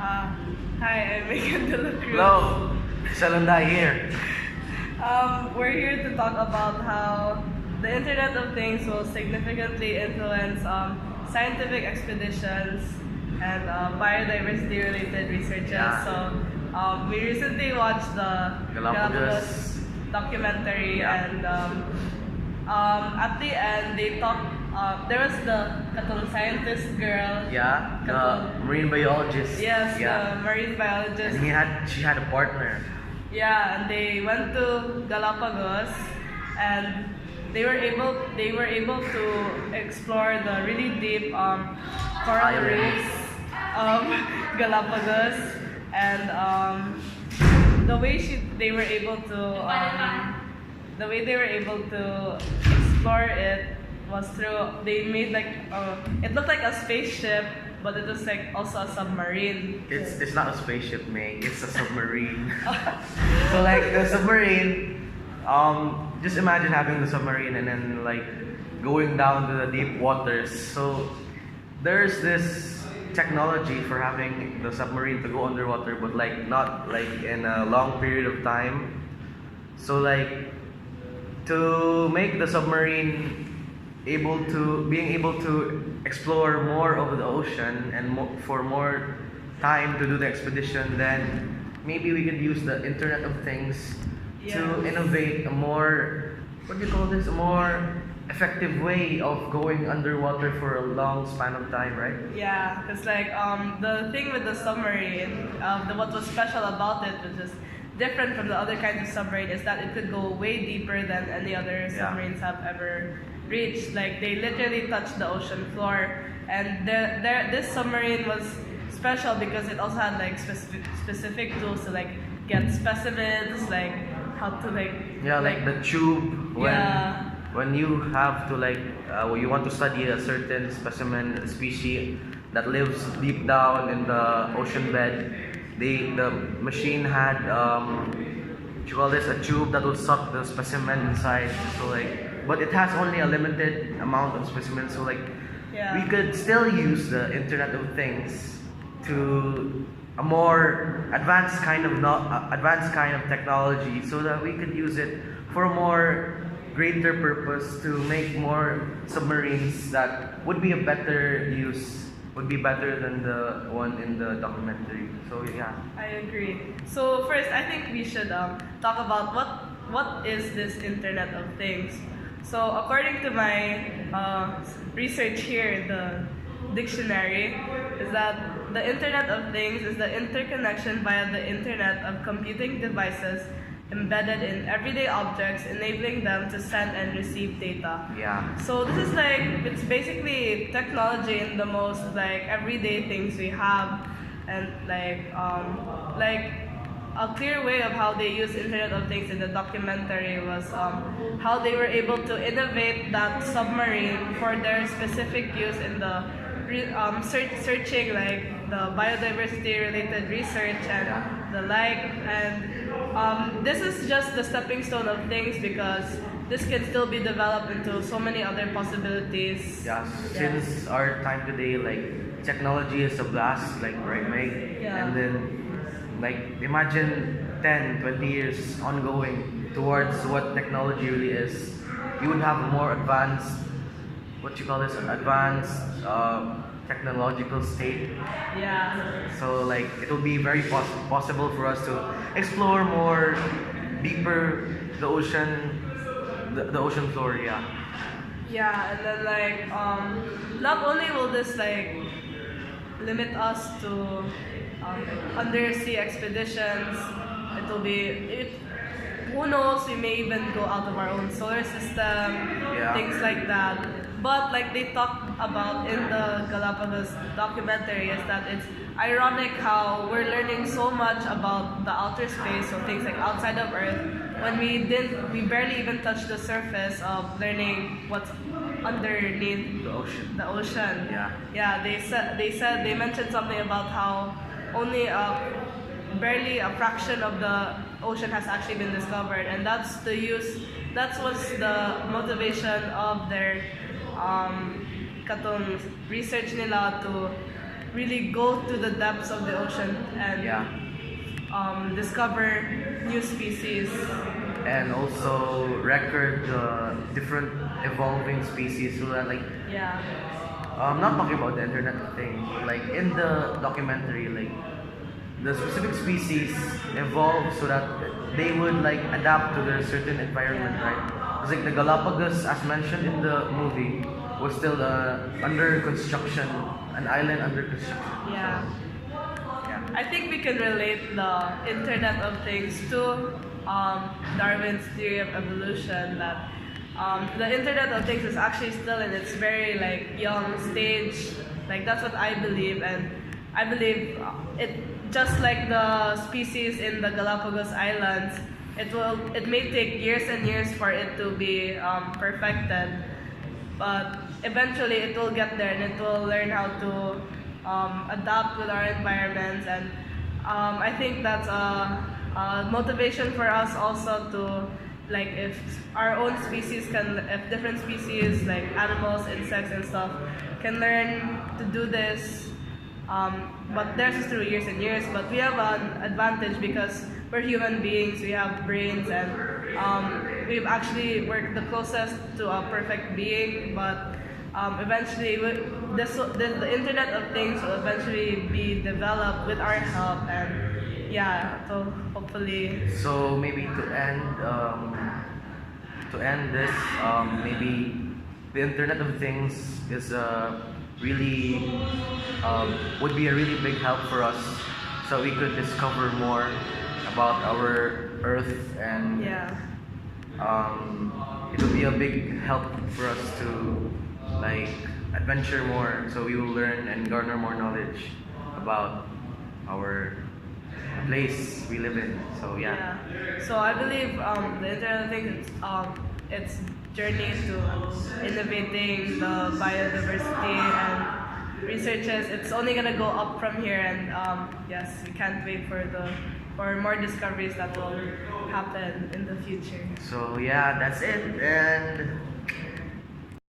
Hi, I'm Dela Cruz. Hello, Lunday here. We're here to talk about how the Internet of Things will significantly influence scientific expeditions and biodiversity-related researches. Yeah. So we recently watched the Galapagos. documentary, Yeah. and at the end they talked. There was the scientist girl. Yeah, the marine biologist. Yes, Yeah. the marine biologist. And she had a partner. Yeah, and they went to Galapagos, and they were able to explore the really deep coral Island. reefs of Galapagos, and the way they were able to explore it was through they made like it looked like a spaceship, but it was like also a submarine. It's not a spaceship, May. It's a submarine. So like the submarine, just imagine having the submarine and then like going down to the deep waters. So there's this technology for having the submarine to go underwater, but like not like in a long period of time. So like to make the submarine being able to explore more of the ocean and for more time to do the expedition, then maybe we could use the Internet of Things to Yes. innovate a more, what do you call this, a more effective way of going underwater for a long span of time, right? Yeah, because like the thing with the submarine, what was special about it, which is different from the other kinds of submarine, is that it could go way deeper than any other Yeah. submarines have ever reached. Like they literally touched the ocean floor, and this submarine was special because it also had like specific tools to like get specimens, like how to Yeah, like the tube Yeah. when you have to like you want to study a certain specimen species that lives deep down in the ocean bed. The machine had what you call this, a tube that will suck the specimen inside. So like, but it has only a limited amount of specimens. So like, Yeah. we could still use the Internet of Things to a more advanced kind of technology, so that we could use it for a more greater purpose to make more submarines that would be a better use, would be better than the one in the documentary. So yeah. I agree. So first, I think we should talk about what is this Internet of Things. So according to my research here in the dictionary, is that the Internet of Things is the interconnection via the Internet of computing devices embedded in everyday objects, enabling them to send and receive data. Yeah. So this is like, it's basically technology in the most like everyday things we have, and like a clear way of how they use Internet of Things in the documentary was how they were able to innovate that submarine for their specific use in the searching like the biodiversity related research and the like, and this is just the stepping stone of things, because this can still be developed into so many other possibilities. Yeah, since our time today, like technology is a blast, like right, Meg? Yeah. And then like imagine 10, 20 years ongoing towards what technology really is. You would have a more advanced, what you call this, an advanced technological state. Yeah. So like it will be very possible for us to explore more deeper the ocean, the ocean floor. Yeah. Yeah, and then like not only will this like limit us to undersea expeditions, it will be who knows, we may even go out of our own solar system, Yeah. things like that. But like they talk about in the Galapagos documentary, is that it's ironic how we're learning so much about the outer space, so things like outside of Earth, when we barely even touched the surface of learning what's underneath The ocean. the ocean. Yeah. Yeah, they mentioned something about how only barely a fraction of the ocean has actually been discovered, and that was the motivation of their katong research nila to really go to the depths of the ocean and Yeah. discover new species. And also record the different evolving species so that like Yeah. not talking about the internet of things, like in the documentary, like the specific species evolve so that they would like adapt to their certain environment, Yeah. right? Because like the Galapagos, as mentioned in the movie, was still under construction, an island under construction. Yeah. So, yeah. I think we can relate the Internet of Things to Darwin's theory of evolution. That the Internet of Things is actually still in its very like young stage. Like that's what I believe, and I believe it just like the species in the Galapagos Islands. It may take years and years for it to be perfected, but eventually it will get there and it will learn how to adapt with our environments. And I think that's a motivation for us also to, like, if our own species can, if different species like animals, insects and stuff can learn to do this, but theirs is through years and years, but we have an advantage because we're human beings, we have brains, and we've actually worked the closest to a perfect being. But eventually the Internet of Things will eventually be developed with our help, and yeah, so hopefully. So maybe to end this, maybe the Internet of Things is really would be a really big help for us, so we could discover more about our Earth, and Yeah. it would be a big help for us to like adventure more, so we will learn and garner more knowledge about our place we live in. So yeah. So I believe the Internet of Things, its journey to innovating the biodiversity and researches, it's only gonna go up from here. And yes, we can't wait for more discoveries that will happen in the future. So yeah, that's it, and